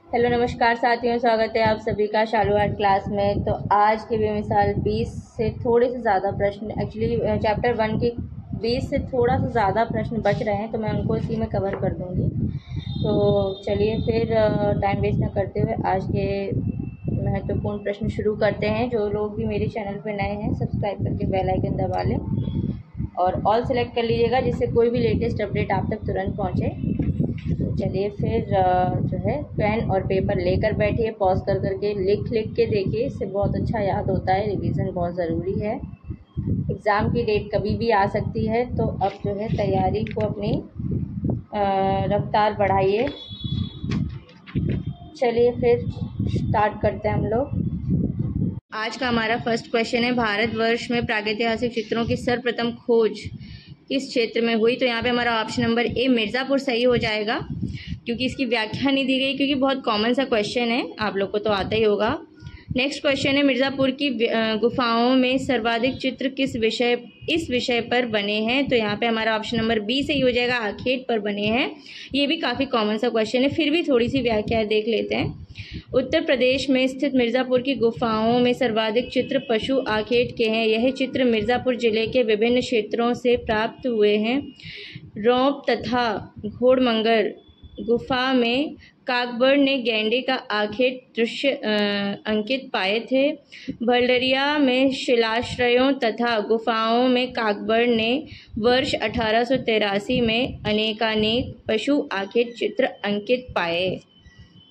Hello नमस्कार साथियों, स्वागत है आप सभी का शालू आर्ट क्लास में। तो आज के बेमिसाल 20 से थोड़े से ज़्यादा प्रश्न, एक्चुअली चैप्टर 1 के 20 से थोड़ा सा ज़्यादा प्रश्न बच रहे हैं, तो मैं उनको इसी में कवर कर दूंगी। तो चलिए फिर टाइम वेस्ट ना करते हुए आज के महत्वपूर्ण प्रश्न शुरू करते हैं। जो लोग भी मेरे चैनल पर नए हैं, सब्सक्राइब करके बेल आइकन दबा लें और ऑल सेलेक्ट कर लीजिएगा, जिससे कोई भी लेटेस्ट अपडेट आप तक तुरंत पहुँचे। तो चलिए फिर जो है पेन और पेपर लेकर बैठिए, पॉज कर करके लिख के देखिए, इससे बहुत अच्छा याद होता है। रिवीजन बहुत ज़रूरी है। एग्ज़ाम की डेट कभी भी आ सकती है, तो अब जो है तैयारी को अपनी रफ्तार बढ़ाइए। चलिए फिर स्टार्ट करते हैं हम लोग। आज का हमारा फर्स्ट क्वेश्चन है, भारतवर्ष में प्रागैतिहासिक चित्रों की सर्वप्रथम खोज किस क्षेत्र में हुई? तो यहाँ पे हमारा ऑप्शन नंबर ए मिर्ज़ापुर सही हो जाएगा, क्योंकि इसकी व्याख्या नहीं दी गई, क्योंकि बहुत कॉमन सा क्वेश्चन है, आप लोग को तो आता ही होगा। नेक्स्ट क्वेश्चन है, मिर्ज़ापुर की गुफाओं में सर्वाधिक चित्र इस विषय पर बने हैं? तो यहाँ पे हमारा ऑप्शन नंबर बी सही हो जाएगा, आखेट पर बने हैं। ये भी काफ़ी कॉमन सा क्वेश्चन है, फिर भी थोड़ी सी व्याख्या देख लेते हैं। उत्तर प्रदेश में स्थित मिर्ज़ापुर की गुफाओं में सर्वाधिक चित्र पशु आखेट के हैं। यह चित्र मिर्ज़ापुर जिले के विभिन्न क्षेत्रों से प्राप्त हुए हैं। रौंप तथा घोड़मंगर गुफा में काकबड़ ने गैंडे का आखेट दृश्य अंकित पाए थे। भलडरिया में शिलाश्रयों तथा गुफाओं में काकबड़ ने वर्ष 1883 में अनेकानेक पशु आखेट चित्र अंकित पाए।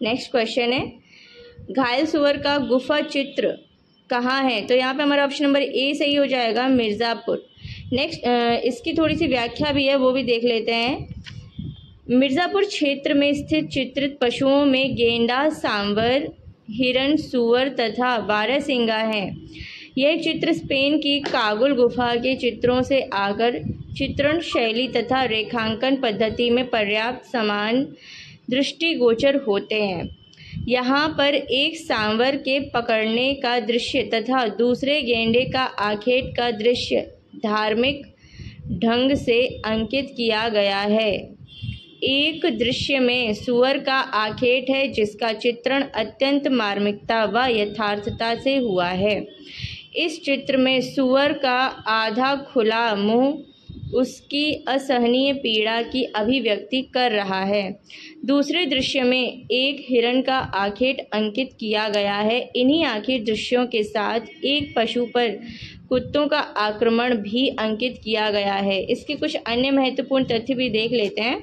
नेक्स्ट क्वेश्चन है, घायल सुअर का गुफा चित्र कहाँ है? तो यहाँ पे हमारा ऑप्शन नंबर ए सही हो जाएगा, मिर्ज़ापुर। नेक्स्ट इसकी थोड़ी सी व्याख्या भी है, वो भी देख लेते हैं। मिर्ज़ापुर क्षेत्र में स्थित चित्रित पशुओं में गेंडा, सांवर, हिरण, सूअर तथा बारहसिंगा हैं। यह चित्र स्पेन की कागुल गुफा के चित्रों से आकर चित्रण शैली तथा रेखांकन पद्धति में पर्याप्त समान दृष्टिगोचर होते हैं। यहाँ पर एक सांवर के पकड़ने का दृश्य तथा दूसरे गेंडे का आखेट का दृश्य धार्मिक ढंग से अंकित किया गया है। एक दृश्य में सूअर का आखेट है, जिसका चित्रण अत्यंत मार्मिकता व यथार्थता से हुआ है। इस चित्र में सूअर का आधा खुला मुंह उसकी असहनीय पीड़ा की अभिव्यक्ति कर रहा है। दूसरे दृश्य में एक हिरण का आखेट अंकित किया गया है। इन्हीं आखेट दृश्यों के साथ एक पशु पर कुत्तों का आक्रमण भी अंकित किया गया है। इसके कुछ अन्य महत्वपूर्ण तथ्य भी देख लेते हैं।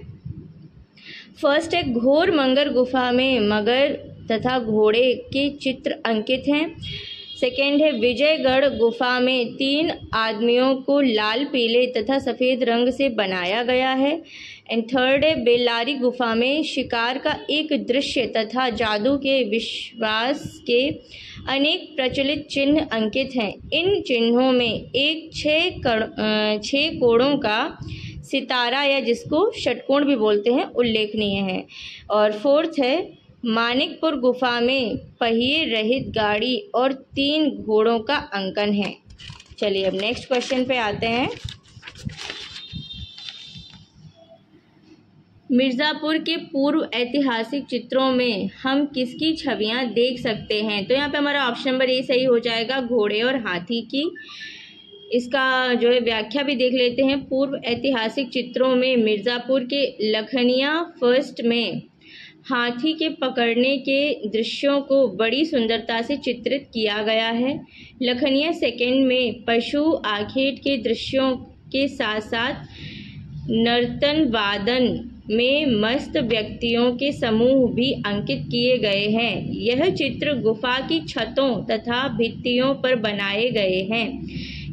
फर्स्ट है, घोड़मंगर गुफा में मगर तथा घोड़े के चित्र अंकित हैं। सेकेंड है, विजयगढ़ गुफा में 3 आदमियों को लाल, पीले तथा सफ़ेद रंग से बनाया गया है। एंड थर्ड है, बेल्लारी गुफा में शिकार का एक दृश्य तथा जादू के विश्वास के अनेक प्रचलित चिन्ह अंकित हैं। इन चिन्हों में एक 6 कोणों का सितारा, या जिसको षटकोण भी बोलते हैं, उल्लेखनीय है। और फोर्थ है, मानिकपुर गुफा में पहिए रहित गाड़ी और 3 घोड़ों का अंकन है। चलिए अब नेक्स्ट क्वेश्चन पे आते हैं। मिर्ज़ापुर के पूर्व ऐतिहासिक चित्रों में हम किसकी छवियां देख सकते हैं? तो यहाँ पे हमारा ऑप्शन नंबर ए सही हो जाएगा, घोड़े और हाथी की। इसका जो है व्याख्या भी देख लेते हैं। पूर्व ऐतिहासिक चित्रों में मिर्ज़ापुर के लखनिया फर्स्ट में हाथी के पकड़ने के दृश्यों को बड़ी सुंदरता से चित्रित किया गया है। लखनिया सेकेंड में पशु आखेट के दृश्यों के साथ साथ नर्तन वादन में मस्त व्यक्तियों के समूह भी अंकित किए गए हैं। यह चित्र गुफा की छतों तथा भित्तियों पर बनाए गए हैं।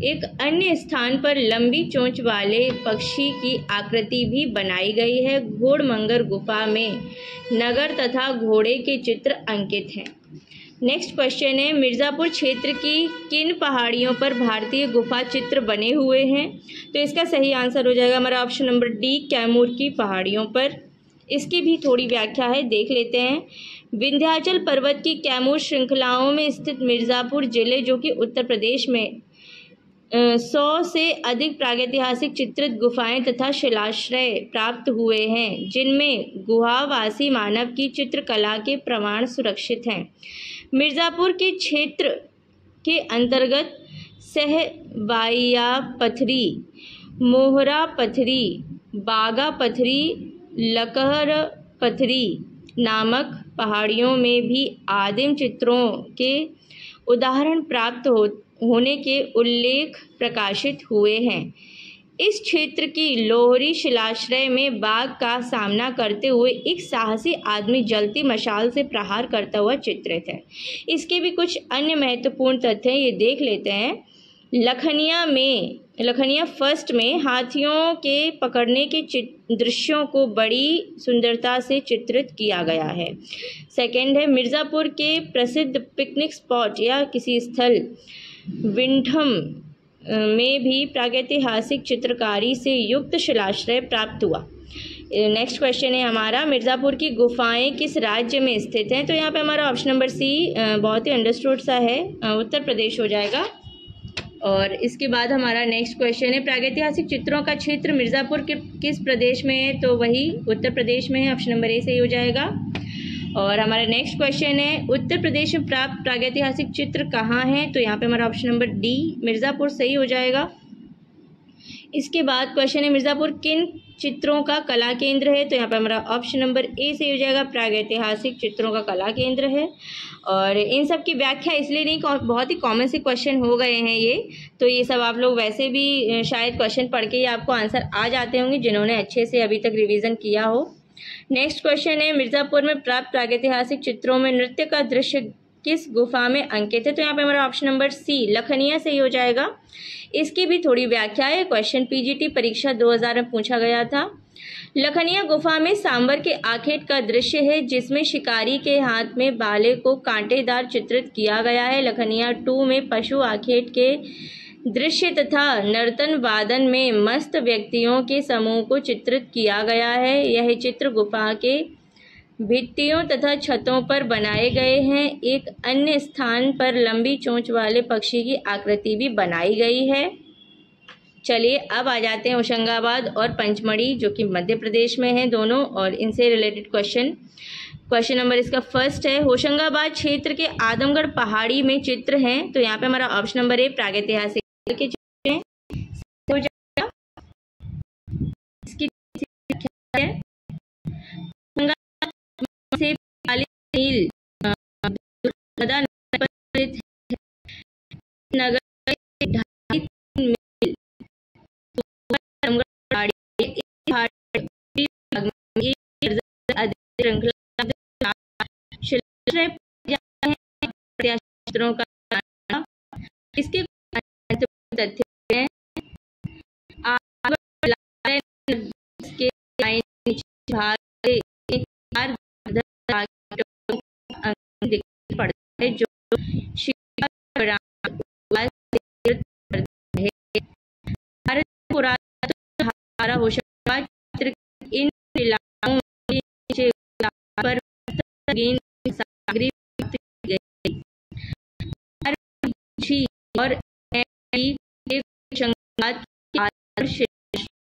एक अन्य स्थान पर लंबी चोंच वाले पक्षी की आकृति भी बनाई गई है। घोड़मंगर गुफा में नगर तथा घोड़े के चित्र अंकित हैं। नेक्स्ट क्वेश्चन है, मिर्ज़ापुर क्षेत्र की किन पहाड़ियों पर भारतीय गुफा चित्र बने हुए हैं? तो इसका सही आंसर हो जाएगा हमारा ऑप्शन नंबर डी, कैमूर की पहाड़ियों पर। इसकी भी थोड़ी व्याख्या है, देख लेते हैं। विंध्याचल पर्वत की कैमूर श्रृंखलाओं में स्थित मिर्ज़ापुर जिले, जो कि उत्तर प्रदेश में 100 से अधिक प्रागैतिहासिक चित्रित गुफाएं तथा शिलाश्रय प्राप्त हुए हैं, जिनमें गुहावासी मानव की चित्रकला के प्रमाण सुरक्षित हैं। मिर्ज़ापुर के क्षेत्र के अंतर्गत सहबाइया पथरी, मोहरा पथरी, बागा पथरी, लकहर पथरी नामक पहाड़ियों में भी आदिम चित्रों के उदाहरण प्राप्त होने के उल्लेख प्रकाशित हुए हैं। इस क्षेत्र की लोहरी शिलाश्रय में बाघ का सामना करते हुए एक साहसी आदमी जलती मशाल से प्रहार करता हुआ चित्रित है। इसके भी कुछ अन्य महत्वपूर्ण तथ्य ये देख लेते हैं। लखनिया फर्स्ट में हाथियों के पकड़ने के दृश्यों को बड़ी सुंदरता से चित्रित किया गया है। सेकंड है, मिर्ज़ापुर के प्रसिद्ध पिकनिक स्पॉट या किसी स्थल विंठम में भी प्रागैतिहासिक चित्रकारी से युक्त शिलाश्रय प्राप्त हुआ। नेक्स्ट क्वेश्चन है हमारा, मिर्ज़ापुर की गुफाएं किस राज्य में स्थित हैं? तो यहाँ पे हमारा ऑप्शन नंबर सी बहुत ही अंडरस्टूड सा है, उत्तर प्रदेश हो जाएगा। और इसके बाद हमारा नेक्स्ट क्वेश्चन है, प्रागैतिहासिक चित्रों का क्षेत्र मिर्ज़ापुर के किस प्रदेश में है? तो वही उत्तर प्रदेश में है, ऑप्शन नंबर ए सही हो जाएगा। और हमारा नेक्स्ट क्वेश्चन है, उत्तर प्रदेश में प्राप्त प्रागैतिहासिक चित्र कहाँ हैं? तो यहाँ पे हमारा ऑप्शन नंबर डी मिर्ज़ापुर सही हो जाएगा। इसके बाद क्वेश्चन है, मिर्ज़ापुर किन चित्रों का कला केंद्र है? तो यहाँ पे हमारा ऑप्शन नंबर ए सही हो जाएगा, प्रागैतिहासिक चित्रों का कला केंद्र है। और इन सब की व्याख्या इसलिए नहीं, बहुत ही कॉमन से क्वेश्चन हो गए हैं ये, तो ये सब आप लोग वैसे भी शायद क्वेश्चन पढ़ के ही आपको आंसर आ जाते होंगे जिन्होंने अच्छे से अभी तक रिवीजन किया हो। नेक्स्ट क्वेश्चन है, मिर्ज़ापुर में प्राप्त प्रागैतिहासिक चित्रों में नृत्य का दृश्य किस गुफा में अंकित है? तो यहाँ पे हमारा ऑप्शन नंबर सी लखनिया सही हो जाएगा। इसकी भी थोड़ी व्याख्या है, क्वेश्चन पीजीटी परीक्षा 2000 में पूछा गया था। लखनिया गुफा में सांबर के आखेट का दृश्य है, जिसमें शिकारी के हाथ में भाले को कांटेदार चित्रित किया गया है। लखनिया 2 में पशु आखेट के दृश्य तथा नर्तन वादन में मस्त व्यक्तियों के समूह को चित्रित किया गया है। यह चित्र गुफा के भित्तियों तथा छतों पर बनाए गए हैं। एक अन्य स्थान पर लंबी चोंच वाले पक्षी की आकृति भी बनाई गई है। चलिए अब आ जाते हैं होशंगाबाद और पंचमढ़ी, जो कि मध्य प्रदेश में हैं दोनों, और इनसे रिलेटेड क्वेश्चन नंबर इसका फर्स्ट है, होशंगाबाद क्षेत्र के आदमगढ़ पहाड़ी में चित्र हैं। तो यहाँ पे हमारा ऑप्शन नंबर ए प्रागैतिहासिक के चित्र हैं। इसकी व्याख्या है, से नील नगर चित्रों का इसके तथ्य हैं, पड़ता है जो होशंगाबाद चित्र इन इलाकों में पर सामग्री और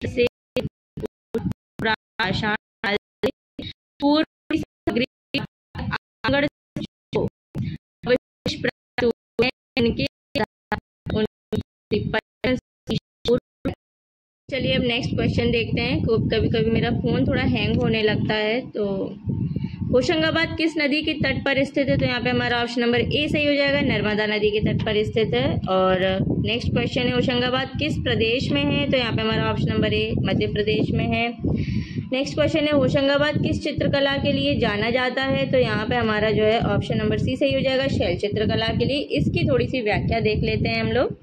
से पूर्व चलिए अब नेक्स्ट क्वेश्चन देखते हैं। कभी कभी मेरा फ़ोन थोड़ा हैंग होने लगता है। तो होशंगाबाद किस नदी के तट पर स्थित है? तो यहाँ पे हमारा ऑप्शन नंबर ए सही हो जाएगा, नर्मदा नदी के तट पर स्थित है। और नेक्स्ट क्वेश्चन है, होशंगाबाद किस प्रदेश में है? तो यहाँ पे हमारा option number A Madhya Pradesh में है। नेक्स्ट क्वेश्चन है, होशंगाबाद किस चित्रकला के लिए जाना जाता है? तो यहाँ पे हमारा जो है ऑप्शन नंबर सी सही हो जाएगा, शैल चित्रकला के लिए। इसकी थोड़ी सी व्याख्या देख लेते हैं हम लोग।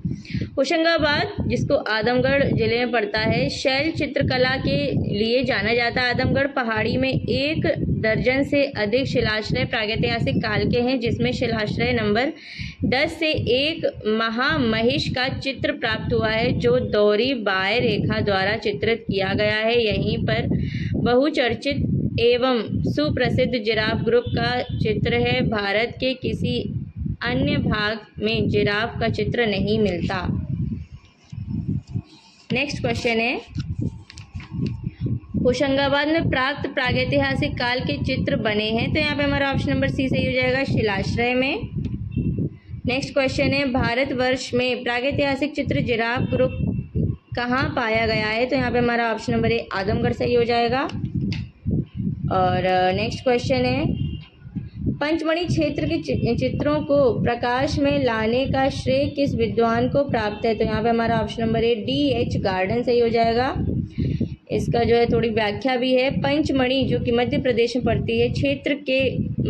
होशंगाबाद, जिसको आदमगढ़ जिले में पड़ता है, शैल चित्रकला के लिए जाना जाता है। आदमगढ़ पहाड़ी में 1 दर्जन से अधिक शिलाश्रय प्रागैतिहासिक काल के हैं, जिसमें शिलाश्रय नंबर 10 से एक महामहिष का चित्र प्राप्त हुआ है, जो दोहरी बाह्य रेखा द्वारा चित्रित किया गया है। यहीं पर बहुचर्चित एवं सुप्रसिद्ध जिराफ ग्रुप का चित्र है। भारत के किसी अन्य भाग में जिराफ का चित्र नहीं मिलता। नेक्स्ट क्वेश्चन है, होशंगाबाद में प्रागैतिहासिक काल के चित्र बने हैं, तो यहाँ पे हमारा ऑप्शन नंबर सी सही हो जाएगा, शिलाश्रय में। नेक्स्ट क्वेश्चन है, भारतवर्ष में प्रागैतिहासिक चित्र जिराफ ग्रुप कहाँ पाया गया है, तो यहाँ पे हमारा ऑप्शन नंबर ए आजमगढ़ सही हो जाएगा। और नेक्स्ट क्वेश्चन है, पंचमढ़ी क्षेत्र के चित्रों को प्रकाश में लाने का श्रेय किस विद्वान को प्राप्त है, तो यहाँ पे हमारा option number A D.H. Garden सही हो जाएगा। इसका जो है थोड़ी व्याख्या भी है, पंचमढ़ी जो कि मध्य प्रदेश में पड़ती है क्षेत्र के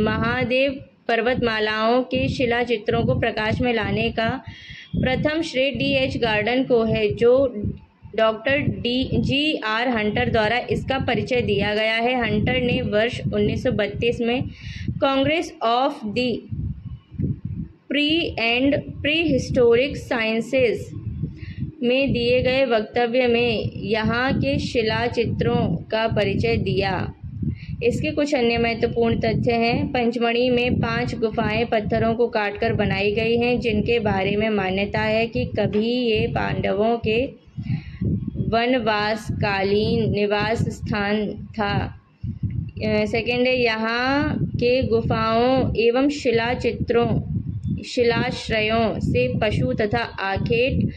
महादेव पर्वतमालाओं के शिला चित्रों को प्रकाश में लाने का प्रथम श्रेय D.H. गार्डन को है, जो डॉक्टर G.R. हंटर द्वारा इसका परिचय दिया गया है। हंटर ने वर्ष 1932 में Congress of the pre and pre historic sciences में दिए गए वक्तव्य में यहाँ के शिला चित्रों का परिचय दिया। इसके कुछ अन्य महत्वपूर्ण तथ्य हैं, पंचमढ़ी में 5 गुफाएं पत्थरों को काटकर बनाई गई हैं, जिनके बारे में मान्यता है कि कभी ये पांडवों के वनवासकालीन निवास स्थान था। सेकेंड है, यहाँ के गुफाओं एवं शिलाश्रयों से पशु तथा आखेट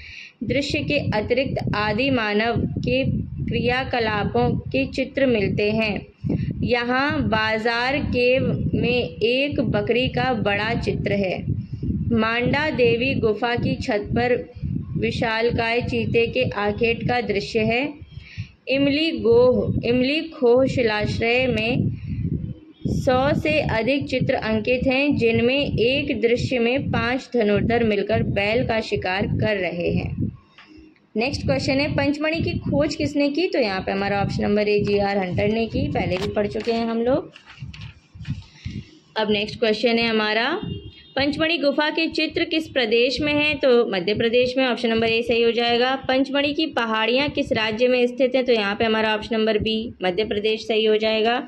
दृश्य के अतिरिक्त आदि मानव के क्रियाकलापों के चित्र मिलते हैं। यहाँ बाजार केव में एक बकरी का बड़ा चित्र है। मांडा देवी गुफा की छत पर विशालकाय चीते के आखेट का दृश्य है। इमली खोह शिलाश्रय में 100 से अधिक चित्र अंकित हैं, जिनमें एक दृश्य में 5 धनुर्धर मिलकर बैल का शिकार कर रहे हैं। नेक्स्ट क्वेश्चन है, पंचमढ़ी की खोज किसने की, तो यहाँ पे हमारा option number A G.R. Hunter ने की, पहले भी पढ़ चुके हैं हम लोग। अब नेक्स्ट क्वेश्चन है हमारा, पंचमढ़ी गुफा के चित्र किस प्रदेश में है, तो मध्य प्रदेश में, ऑप्शन नंबर ए सही हो जाएगा। पंचमढ़ी की पहाड़ियाँ किस राज्य में स्थित है, तो यहाँ पे हमारा option number B Madhya Pradesh सही हो जाएगा।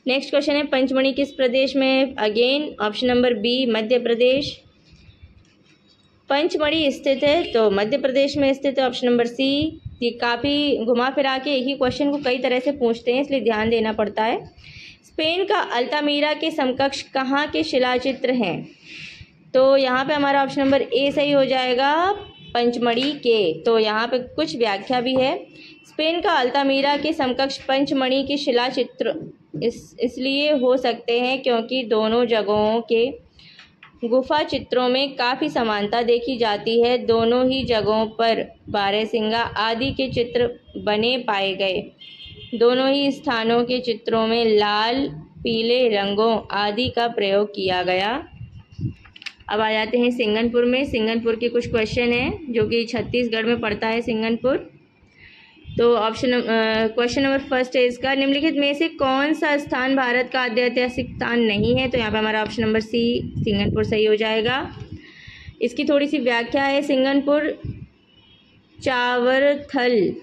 नेक्स्ट क्वेश्चन है, पंचमढ़ी किस प्रदेश में है, again option number B Madhya Pradesh. Pachmarhi स्थित है तो मध्य प्रदेश में स्थित है, ऑप्शन नंबर सी। ये काफ़ी घुमा फिरा के एक ही क्वेश्चन को कई तरह से पूछते हैं, इसलिए ध्यान देना पड़ता है। स्पेन का अल्तामीरा के समकक्ष कहाँ के शिलाचित्र हैं, तो यहाँ पे हमारा ऑप्शन नंबर ए सही हो जाएगा, पंचमढ़ी के। तो यहाँ पे कुछ व्याख्या भी है, स्पेन का अल्तामीरा के समकक्ष पंचमढ़ी के शिलाचित्र इसलिए हो सकते हैं क्योंकि दोनों जगहों के गुफा चित्रों में काफ़ी समानता देखी जाती है। दोनों ही जगहों पर बारहसिंगा आदि के चित्र बने पाए गए। दोनों ही स्थानों के चित्रों में लाल पीले रंगों आदि का प्रयोग किया गया। अब आ जाते हैं सिंगनपुर में। सिंगनपुर के कुछ क्वेश्चन हैं जो कि छत्तीसगढ़ में पड़ता है सिंगनपुर। तो क्वेश्चन नंबर फर्स्ट है इसका, निम्नलिखित में से कौन सा स्थान भारत का आद्य ऐतिहासिक स्थान नहीं है, तो यहाँ पे हमारा ऑप्शन नंबर सी सिंगनपुर सही हो जाएगा। इसकी थोड़ी सी व्याख्या है, सिंगनपुर चावरथल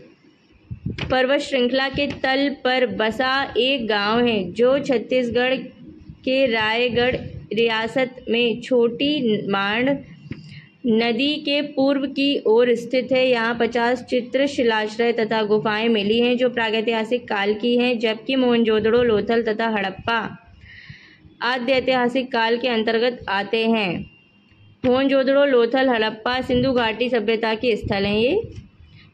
पर्वत श्रृंखला के तल पर बसा एक गांव है जो छत्तीसगढ़ के रायगढ़ रियासत में छोटी मांड नदी के पूर्व की ओर स्थित है। यहाँ 50 चित्र शिलाश्रय तथा गुफाएं मिली हैं जो प्रागैतिहासिक काल की हैं, जबकि मोहनजोदड़ो, लोथल तथा हड़प्पा आद्य ऐतिहासिक काल के अंतर्गत आते हैं। मोहनजोदड़ो, लोथल, हड़प्पा सिंधु घाटी सभ्यता के स्थल हैं ये।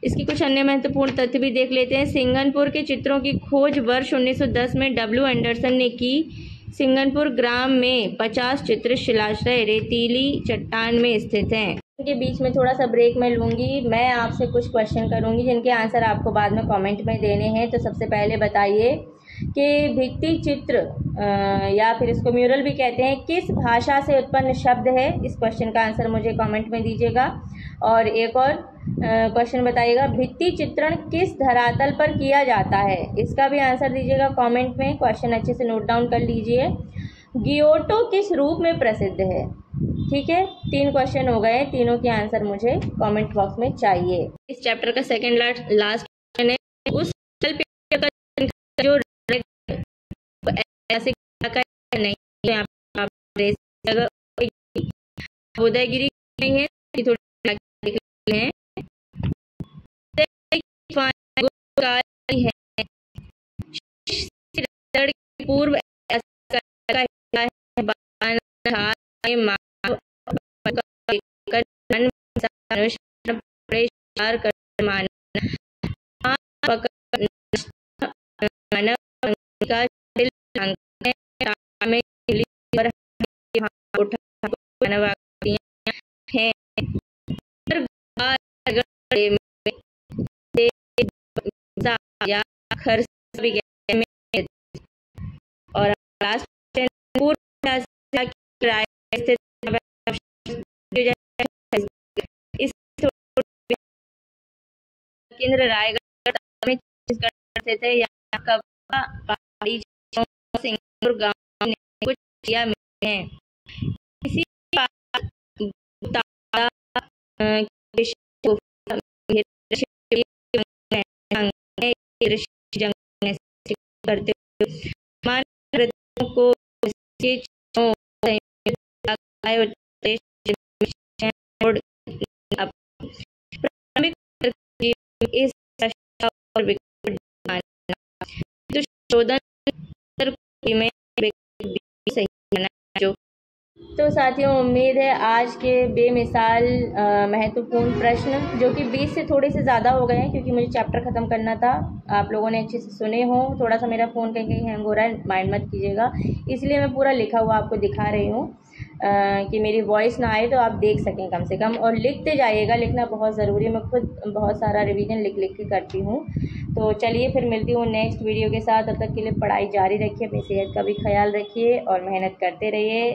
इसकी कुछ अन्य महत्वपूर्ण तथ्य भी देख लेते हैं। सिंगनपुर के चित्रों की खोज वर्ष 1910 में W. एंडरसन ने की। सिंगनपुर ग्राम में 50 चित्र शिलाश्रय रेतीली चट्टान में स्थित हैं। इनके बीच में थोड़ा सा ब्रेक मैं लूँगी। मैं आपसे कुछ क्वेश्चन करूँगी जिनके आंसर आपको बाद में कमेंट में देने हैं। तो सबसे पहले बताइए कि भित्ति चित्र या फिर इसको म्यूरल भी कहते हैं किस भाषा से उत्पन्न शब्द है। इस क्वेश्चन का आंसर मुझे कमेंट में दीजिएगा। और एक और क्वेश्चन बताइएगा, भित्ति चित्रण किस धरातल पर किया जाता है, इसका भी आंसर दीजिएगा कमेंट में। क्वेश्चन अच्छे से नोट डाउन कर लीजिए। गियोटो किस रूप में प्रसिद्ध है। ठीक है, 3 क्वेश्चन हो गए, तीनों के आंसर मुझे कमेंट बॉक्स में चाहिए। इस चैप्टर का सेकंड लास्ट क्वेश्चन है, उस जो ऐसे नहीं उदयगिरी नहीं है, थोड़ी पूर्व ऐसा का हिस्सा है, बाण, हाथ में मानव का लेकर जन्म, मनुष्य बड़े शिकार कर मानव, हाथ पकड़ नष्ट, मानव का दिल ढांकने, ताल में खिली पर हाथ उठा मानव आकृतियां हैं, गड़े में से या खर विज्ञान में। और लास्ट क्वेश्चन, पूर्व की राय स्थित इस केंद्र रायगढ़ में छत्तीसगढ़ स्थित है। यहाँ कस्बा पहाड़ी सिंगपुर गांव ने कुछ चिड़िया मिले हैं। इसी करते को इस शोधन में सही है जो। तो साथियों, उम्मीद है आज के बेमिसाल महत्वपूर्ण प्रश्न, जो कि 20 से थोड़े से ज़्यादा हो गए हैं क्योंकि मुझे चैप्टर ख़त्म करना था, आप लोगों ने अच्छे से सुने हो। थोड़ा सा मेरा फ़ोन कहीं कहीं हैंग हो रहा है, माइंड मत कीजिएगा, इसलिए मैं पूरा लिखा हुआ आपको दिखा रही हूँ कि मेरी वॉइस ना आए तो आप देख सकें कम से कम। और लिखते जाइएगा, लिखना बहुत ज़रूरी है, मैं खुद बहुत सारा रिवीजन लिख लिख के करती हूँ। तो चलिए फिर मिलती हूँ नेक्स्ट वीडियो के साथ। तब तक के लिए पढ़ाई जारी रखिए, अपनी सेहत का भी ख्याल रखिए और मेहनत करते रहिए।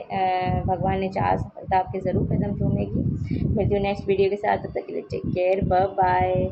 भगवान ने चाहा सफलता आपके ज़रूर कदम चूमेगी। मिलती हूँ नेक्स्ट वीडियो के साथ, तब तक के लिए टेक केयर, बाय बाय।